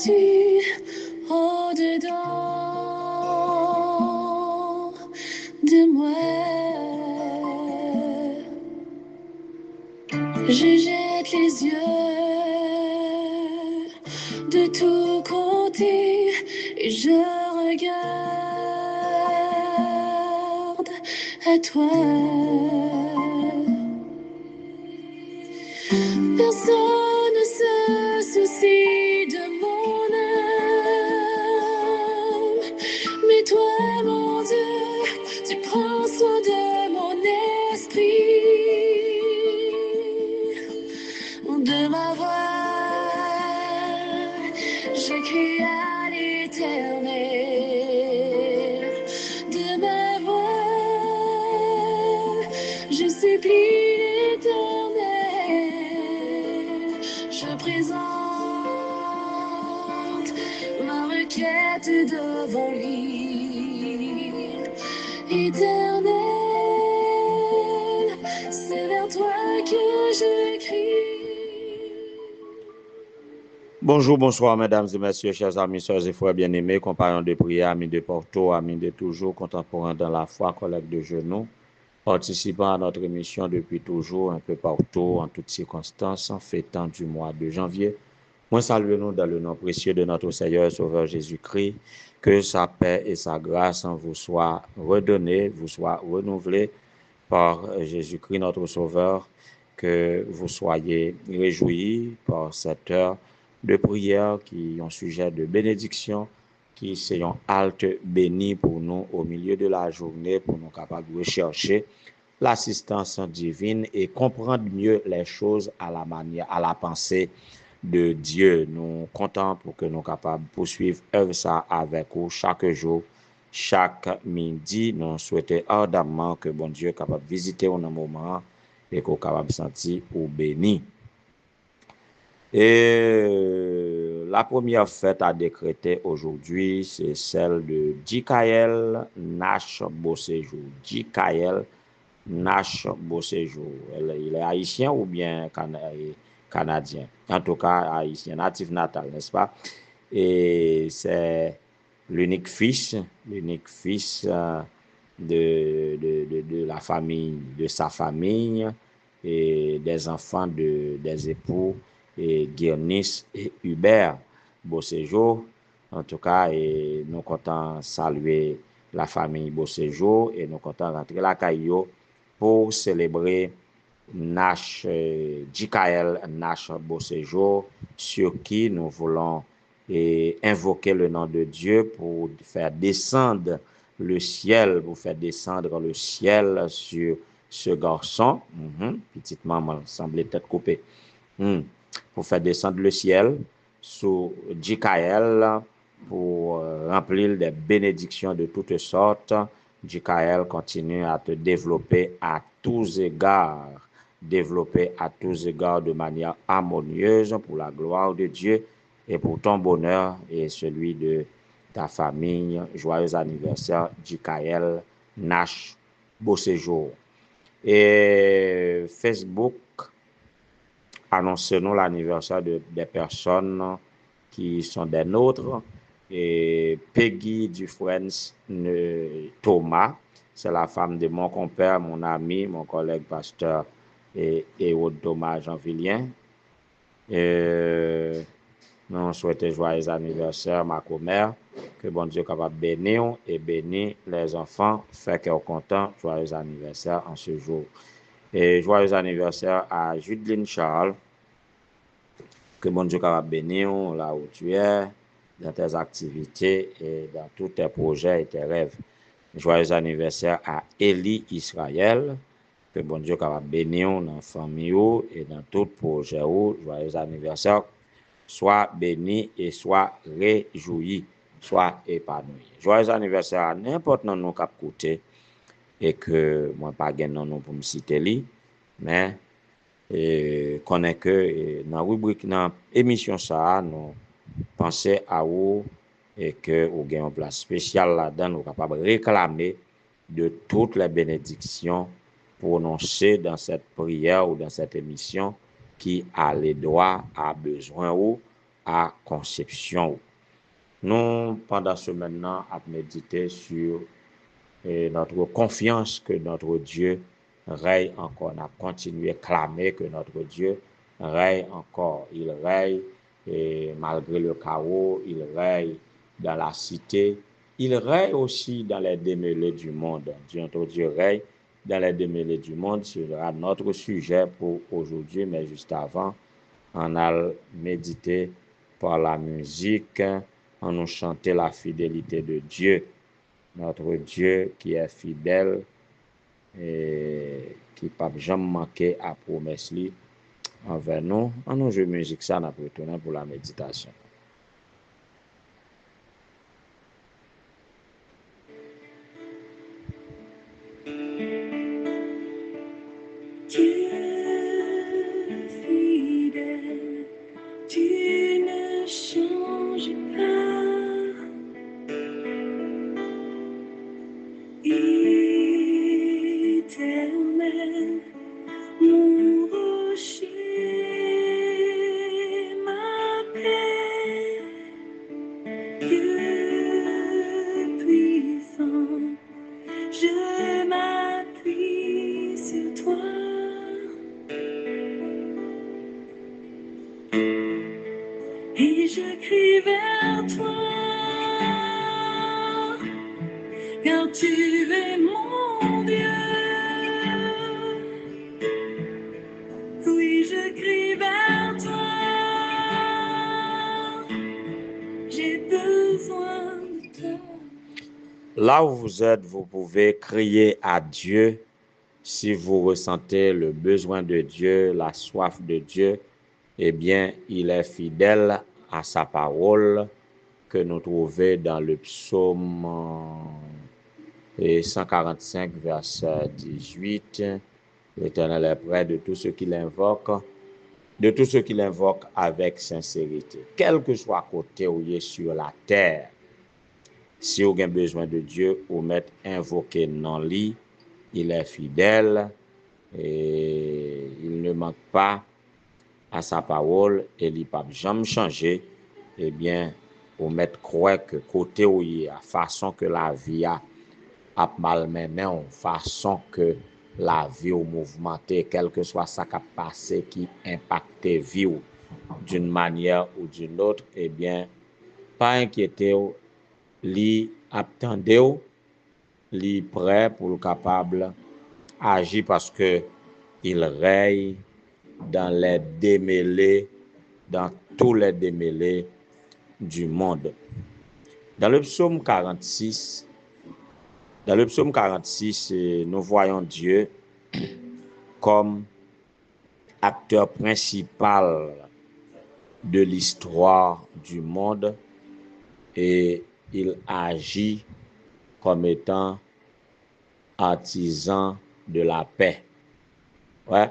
tu au-dedans de moi? Je jette les yeux de tous côtés et je regarde à toi. Personne ne se soucie de mon âme, mais toi, mon Dieu, tu prends soin de mon esprit, de ma voix. Je crie à l'Éternel, de ma voix. Je supplie l'Éternel. Je présente ma requête devant lui. Éternel, c'est vers toi que je crie. Bonjour, bonsoir, mesdames et messieurs, chers amis, sœurs et frères bien-aimés, compagnons de prière, amis de Porto, amis de toujours, contemporains dans la foi, collègues de genoux, participant à notre émission depuis toujours, un peu partout, en toutes circonstances, en fêtant du mois de janvier. Moi, saluons-nous dans le nom précieux de notre Seigneur et Sauveur Jésus-Christ, que sa paix et sa grâce vous soient redonnées, vous soient renouvelées par Jésus-Christ, notre Sauveur, que vous soyez réjouis par cette heure de prière qui est un sujet de bénédiction, qui c'est un halte béni pour nous au milieu de la journée, pour nous capables de rechercher l'assistance divine et comprendre mieux les choses à la manière, à la pensée de Dieu. Nous comptons pour que nous capables de poursuivre ça avec vous chaque jour, chaque midi. Nous souhaitons ardemment que bon Dieu soit capable de visiter un moment et qu'on soit capable de sentir ou béni. Et la première fête à décréter aujourd'hui, c'est celle de Jikael Nash Beauséjour. Jikael Nash Beauséjour. Il est haïtien ou bien canadien? En tout cas, haïtien, natif natal, n'est-ce pas? Et c'est l'unique fils de la famille, de sa famille et des enfants des époux et Guernis et Hubert Beauséjour. En tout cas, et nous comptons saluer la famille Beauséjour et nous comptons rentrer la caillou pour célébrer Nash, Jikael Nash Beauséjour, sur qui nous voulons invoquer le nom de Dieu pour faire descendre le ciel, sur ce garçon. Petite maman semblait peut-être coupée. Pour faire descendre le ciel sur Jikael, pour remplir des bénédictions de toutes sortes. Jikael continue à te développer à tous égards de manière harmonieuse pour la gloire de Dieu et pour ton bonheur et celui de ta famille. Joyeux anniversaire, Jikael Nash Beauséjour. Et Facebook annonce-nous l'anniversaire des personnes qui sont des nôtres. Et Peggy Dufresne Thomas, c'est la femme de mon compère, mon ami, mon collègue pasteur et Thomas Jean-Villien. Nous souhaitons joyeux anniversaire, ma commère, que bon Dieu capable de bénir et bénir les enfants, fait qu'ils sont contents. Joyeux anniversaire en ce jour. Et joyeux anniversaire à Judeline Charles, que bon Dieu capable de bénir là où tu es, dans tes activités et dans tous tes projets et tes rêves. Joyeux anniversaire à Élie Israël, que bon Dieu capable de bénir dans la famille et dans tout projet. Joyeux anniversaire, sois béni et sois réjoui, sois épanoui. Joyeux anniversaire à n'importe qui nous cap côté et que moi pas gain non pour me citer lui, mais connaît que dans rubrique dans émission ça nous penser à vous et que vous gagnez une place spéciale là-dedans, nous capable de réclamer de toutes les bénédictions prononcées dans cette prière ou dans cette émission qui a les droits, a besoin ou à conception. Nous, pendant ce maintenant, à méditer sur notre confiance que notre Dieu règne encore. On a continué à clamer que notre Dieu règne encore. Il règne et malgré le chaos, il règne dans la cité. Il règne aussi dans les démêlés du monde. Notre Dieu règne dans les démêlés du monde. Ce sera notre sujet pour aujourd'hui, mais juste avant, on a médité par la musique, on nous chantait la fidélité de Dieu. Notre Dieu qui est fidèle et qui ne peut jamais manquer à promesse envers nous. En nous jouer musique, ça n'a pas retourné pour la méditation. Dieu fidèle, tu ne changes pas. Éternel, mon rocher, ma paix, Dieu puissant, je m'appuie sur toi. Et je crie vers toi, car tu es mon Dieu. Oui, je crie vers toi, j'ai besoin de toi. Là où vous êtes, vous pouvez crier à Dieu si vous ressentez le besoin de Dieu, la soif de Dieu. Eh bien, il est fidèle à sa parole que nous trouvons dans le psaume 145, verset 18. L'Éternel est près de tous ceux qui l'invoquent, avec sincérité. Quel que soit côté où il est sur la terre, si vous avez besoin de Dieu, vous mettez invoqué dans lui, il est fidèle et il ne manque pas à sa parole et il ne peut jamais changer. Eh bien, vous mettez croire que côté où il est, à façon que la vie a malmené, en façon que la vie au mouvementé, quel que soit ça qui a passé, qui impacte la vie d'une manière ou d'une autre, eh bien, pas inquiétez-vous, li attendez-vous, li prêt pour le capable agir parce que il règne dans les démêlés, dans tous les démêlés du monde. Dans le psaume 46, nous voyons Dieu comme acteur principal de l'histoire du monde et il agit comme étant artisan de la paix. Ouais.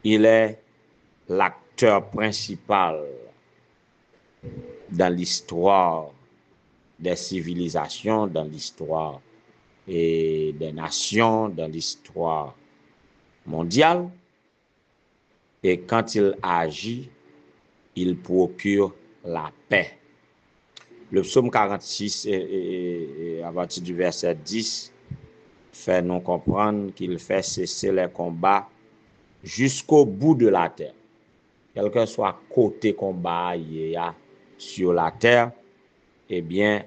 Il est l'acteur principal dans l'histoire des civilisations, dans l'histoire et des nations, dans l'histoire mondiale. Et quand il agit, il procure la paix. Le psaume 46, à partir du verset 10, fait nous comprendre qu'il fait cesser les combats jusqu'au bout de la terre. Quel que soit côté combat il y a sur la terre, eh bien,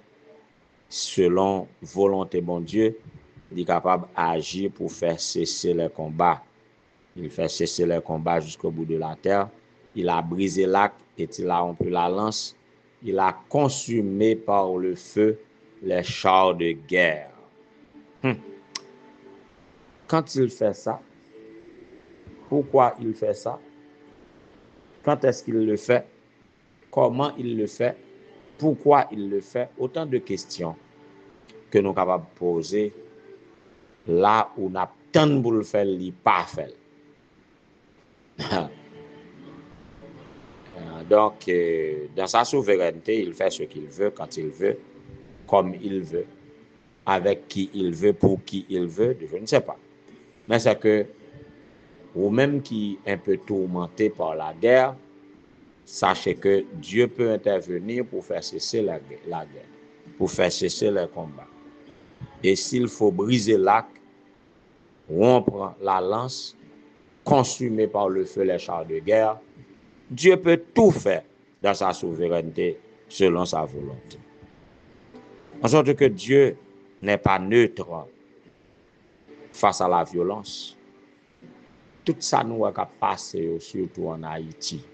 selon volonté bon Dieu, il est capable d'agir pour faire cesser les combats. Il fait cesser les combats jusqu'au bout de la terre. Il a brisé l'arc et il a rompu la lance. Il a consumé par le feu les chars de guerre. Quand il fait ça, pourquoi il fait ça? Quand est-ce qu'il le fait? Comment il le fait? Pourquoi il le fait? Autant de questions que nous sommes capables de poser là où nous avons tant pour le faire, il n'est pas fait. Donc, dans sa souveraineté, il fait ce qu'il veut, quand il veut, comme il veut, avec qui il veut, pour qui il veut, je ne sais pas. Mais c'est que, ou même qui est un peu tourmenté par la guerre, sachez que Dieu peut intervenir pour faire cesser la guerre, pour faire cesser les combats. Et s'il faut briser l'arc, rompre la lance, consumer par le feu les chars de guerre, Dieu peut tout faire dans sa souveraineté selon sa volonté. En sorte que Dieu n'est pas neutre face à la violence. Tout ça nous a passé surtout en Haïti.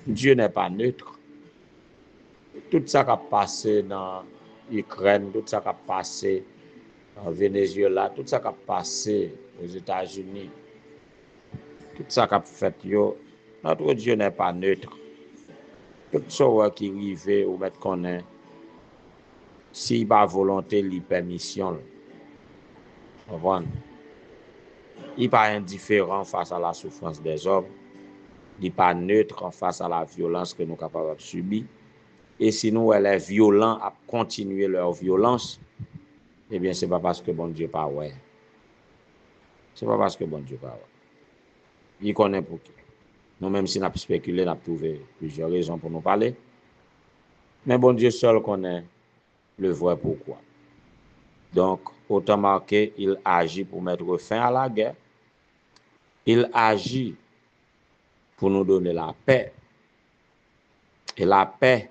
Dieu n'est pas neutre. Tout ça qui a passé dans l'Ukraine, tout ça qui a passé en Venezuela, tout ça qui a passé aux États-Unis, tout ça qui a fait, notre Dieu n'est pas neutre. Tout ça qui arrive ou mettre qu'on est, s'il a volonté, il permission. Il n'est pas indifférent face à la souffrance des hommes. Il n'est pas neutre face à la violence que nous sommes capables de subir. Et si nous, elle est violent à continuer leur violence, eh bien, ce n'est pas parce que bon Dieu pas ouais. Ce n'est pas parce que bon Dieu pas ouais. Il connaît pour qui. Nous, même si nous avons spéculé, nous avons trouvé plusieurs raisons pour nous parler. Mais bon Dieu seul connaît le vrai pourquoi. Donc, autant marqué, il agit pour mettre fin à la guerre. Il agit pour nous donner la paix. Et la paix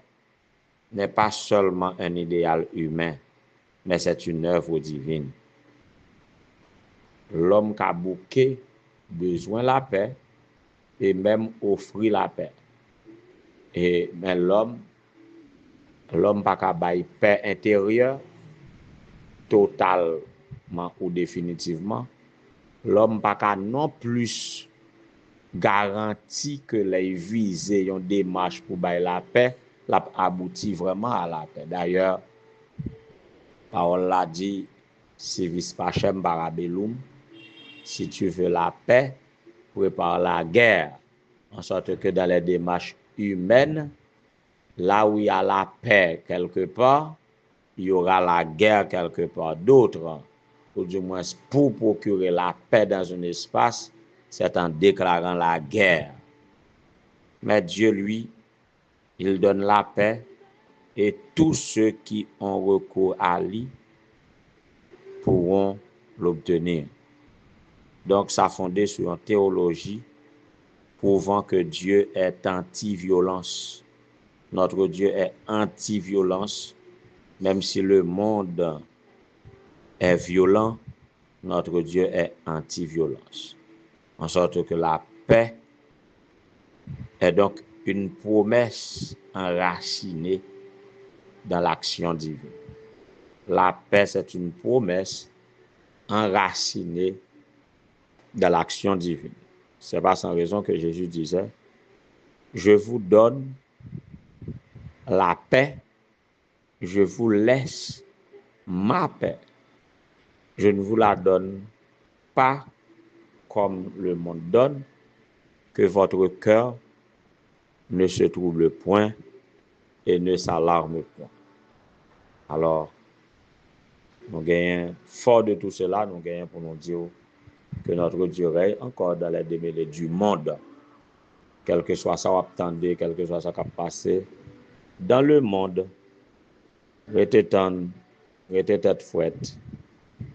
n'est pas seulement un idéal humain, mais c'est une œuvre divine. L'homme qui a bouqué besoin de la paix et même offrir la paix. Mais l'homme pas qu'à bailler paix intérieure totalement ou définitivement. L'homme pas qu'à non plus garantit que les visées ont des démarche pour bailler la paix, l'a abouti vraiment à la paix. D'ailleurs, parole l'a dit, civis pacem parabellum, si tu veux la paix, prépare la guerre. En sorte que dans les démarches humaines, là où il y a la paix quelque part, il y aura la guerre quelque part d'autre. Ou du moins, pour procurer la paix dans un espace, c'est en déclarant la guerre. Mais Dieu, lui, il donne la paix et tous ceux qui ont recours à lui pourront l'obtenir. Donc, ça fondé sur une théologie prouvant que Dieu est anti-violence. Notre Dieu est anti-violence, même si le monde est violent, notre Dieu est anti-violence. En sorte que la paix est donc une promesse enracinée dans l'action divine. La paix, c'est une promesse enracinée dans l'action divine. C'est pas sans raison que Jésus disait, je vous donne la paix, je vous laisse ma paix. Je ne vous la donne pas comme le monde donne, que votre cœur ne se trouble point et ne s'alarme point. Alors, nous gagnons, fort de tout cela, nous gagnons pour nous dire que notre Dieu règne encore dans les démêlés du monde, quel que soit ça attendez, quel que soit ça qui a passé, dans le monde, restez tête fouette,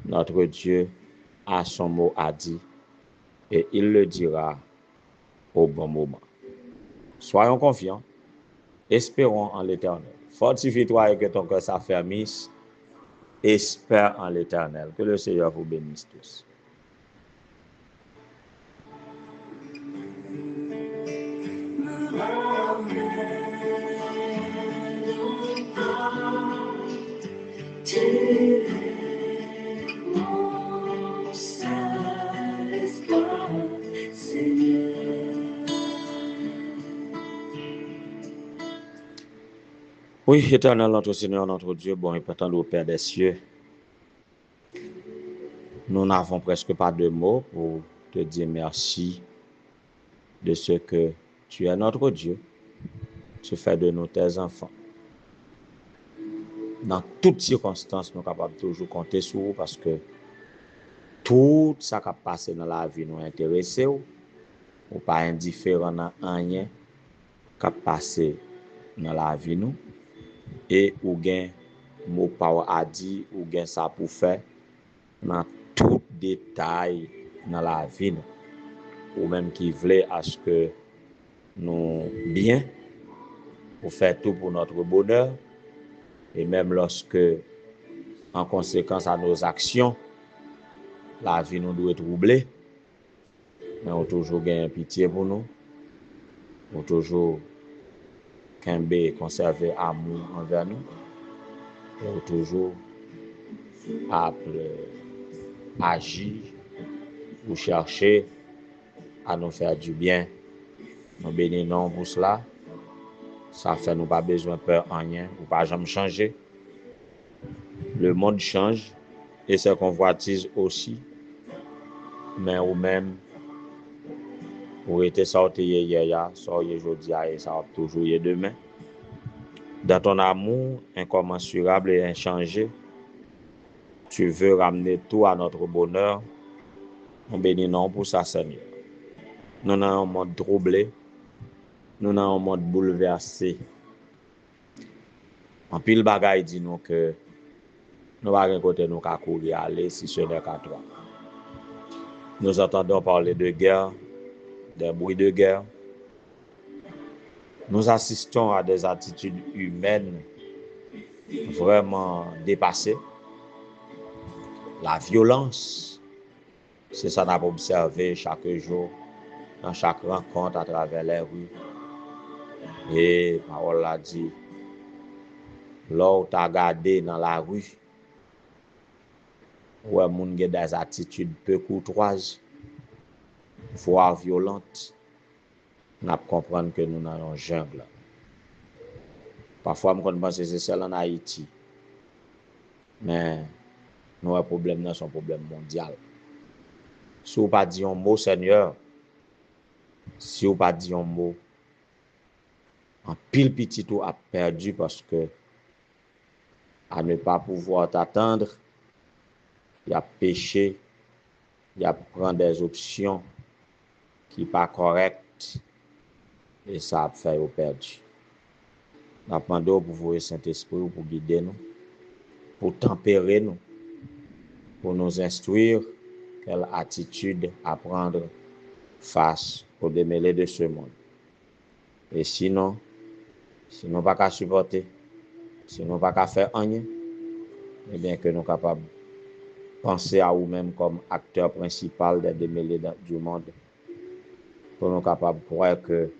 notre Dieu a son mot à dire et il le dira au bon moment. Soyons confiants, espérons en l'Éternel. Fortifie-toi et que ton cœur s'affermisse. Espère en l'Éternel. Que le Seigneur vous bénisse tous. Oui, Éternel, notre Seigneur, notre Dieu, bon et pétant au Père des cieux, nous n'avons presque pas de mots pour te dire merci de ce que tu es notre Dieu, tu fais de nous tes enfants. Dans toutes circonstances, nous sommes capables de toujours compter sur vous parce que tout ça qui a passé dans la vie nous intéresse, ou pas indifférent à rien. qui passé dans la vie nous et ou gen mot pa a dit ou gen ça pour faire dans tout détail dans la vie nous ou même qui voulait à ce que nous bien pour faire tout pour notre bonheur et même lorsque en conséquence à nos actions la vie nous doit troubler mais on toujours gagne pitié pour nous on toujours kembe conserver amour envers nous et on toujours agir ou chercher à nous faire du bien. Nous bénissons pour cela. Ça fait nous pas besoin de peur en rien ou pas jamais changer. Le monde change et ses convoitises aussi. Mais ou même pour être sorti hier, sorti aujourd'hui et ça va toujours y demain. Dans ton amour incommensurable et inchangé, tu veux ramener tout à notre bonheur. Nous bénissons pour ça, Seigneur. Nous sommes dans un monde troublé. Nous sommes dans un monde bouleversé. En pile bagaille dit nous que nous n'avons pas côté nous qu'à courir aller si ce n'est qu'à toi. Nous entendons parler de guerre, des bruits de guerre. Nous assistons à des attitudes humaines vraiment dépassées. La violence, c'est ça qu'on a observé chaque jour, dans chaque rencontre à travers les rues. Et parole l'a dit, là où tu as regardé dans la rue, où les gens ont des attitudes peu courtoises, voire violentes, on comprendre que nous sommes dans une jungle. Parfois, je pense que c'est celle en Haïti. Mais nos problèmes sont un problème mondial. Si vous pas dit un mot, Seigneur, si vous pas dit un mot, en pile petit tout a perdu parce que à ne pas pouvoir t'attendre, il a péché, il a prend des options qui pas correctes et ça a fait au perdu. Nous demandons pour vous Saint-Esprit pour guider nous, pour tempérer nous, pour nous instruire quelle attitude à prendre face aux démêlés de ce monde. Et sinon pas qu'à supporter, sinon pas qu'à faire rien, eh bien que nous sommes capables de penser à nous-mêmes comme acteurs principaux des démêlés du monde, pour nous capables de croire que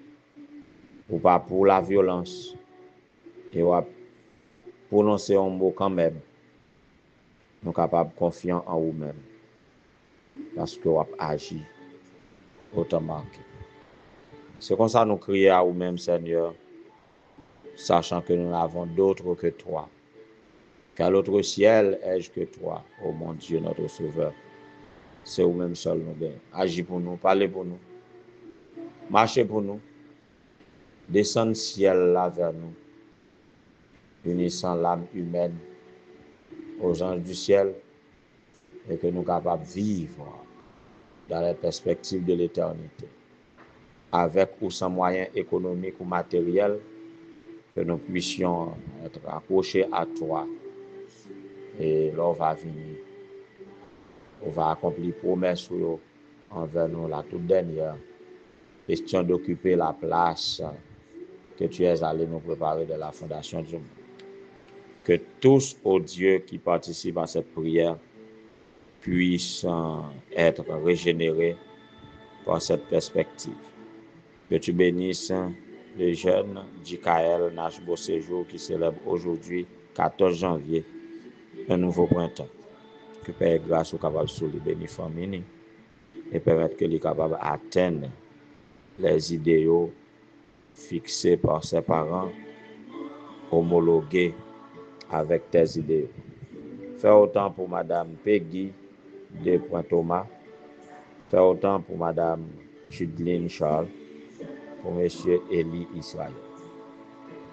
ou pas pour la violence, et ou prononcer un mot quand même, nous sommes capables de confier en nous-mêmes, parce que nous agit autant marqué. C'est comme ça que nous crions à nous-mêmes, Seigneur, sachant que nous n'avons d'autre que toi. Quel autre ciel ai-je que toi, ô mon Dieu, notre Sauveur? C'est vous-même seul nous gagnons. Agis pour nous, parlez pour nous, marchez pour nous, descendez ciel là vers nous, unissant l'âme humaine aux anges du ciel et que nous sommes capables de vivre dans les perspectives de l'éternité, avec ou sans moyens économiques ou matériels, que nous puissions être accrochés à toi. Et là, on va venir, on va accomplir promesse envers nous, la toute dernière, question d'occuper la place que tu es allé nous préparer de la fondation du monde. Que tous, ô Dieu, qui participent à cette prière, puissent être régénérés par cette perspective. Que tu bénisses les jeunes d'Ikaël Nash Beau Séjour qui célèbre aujourd'hui, 14 janvier, un nouveau printemps. Que Père grâce soit capable de les bénir famille et permettre que les capables d'atteindre les idéaux fixés par ses parents, homologués avec tes idéaux. Fais autant pour Madame Peggy de Pointe-Thomas. Fais autant pour Madame Chudline Charles, pour Monsieur Eli Israël.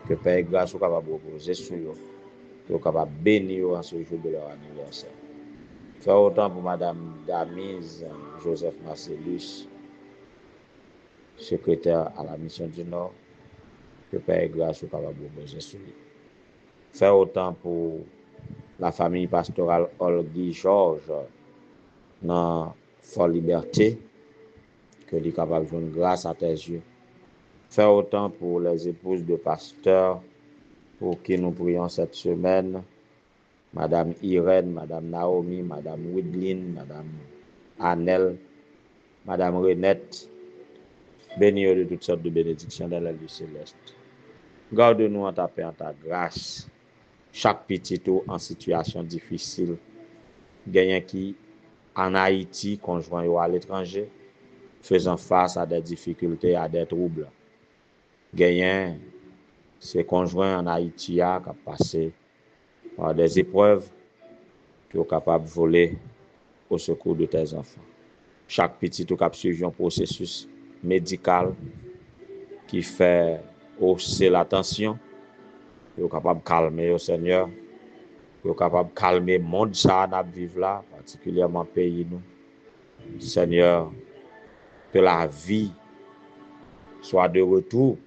Que Père grâce soit capable de reposer sur eux, soit capable de bénir en ce jour de leur anniversaire. Fais autant pour Madame Damise Joseph Marcellus, secrétaire à la Mission du Nord. que Père et grâce soit capable de poser sur lui. Fais autant pour la famille pastorale Olgui Georges dans Fort Liberté, que lui capable de jouer grâce à tes yeux. Fais autant pour les épouses de pasteurs pour qui nous prions cette semaine, Madame Irène, Madame Naomi, Madame Widline, Madame Annelle, Madame Renette, bénis de toutes sortes de bénédictions dans la vie céleste. Garde-nous en ta paix, en ta grâce. Chaque petit ou en situation difficile, gagnant qui en Haïti, conjoint ou à l'étranger, faisant face à des difficultés, à des troubles. Gagnant ces conjoints en Haïti qui ont passé par des épreuves, qui sont capables de voler au secours de tes enfants. Chaque petit ou qui suivi un processus médical qui fait hausser la tension, qui est capable de calmer au Seigneur, qui est capable de calmer le monde ça nous vivons là, particulièrement le pays nous. Seigneur, que la vie soit de retour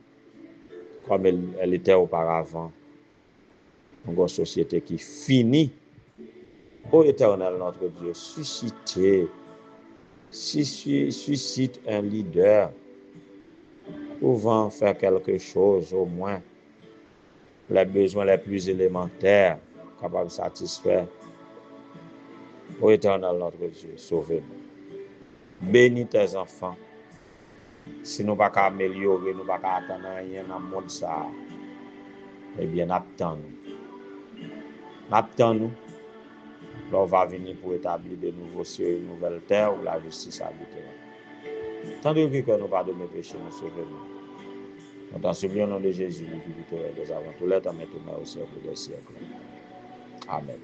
comme elle était auparavant. Une société qui finit. Ô Éternel, notre Dieu, suscite un leader pouvant faire quelque chose, au moins les besoins les plus élémentaires, capable de satisfaire. Ô Éternel, notre Dieu, sauvez-nous. Bénis tes enfants. Si nous ne pouvons pas améliorer, nous ne pouvons pas attendre rien dans le monde, ça, eh bien, attendons-nous. Attendons-nous. Là, on va venir pour établir de nouveaux cieux et de nouvelles terres où la justice habitera. Tandis que nous pas de mes péchés, nous sauvons-nous. Nous t'en supplions au nom de Jésus, qui vit des avant tous les temps, maintenant au siècle des siècles. Amen.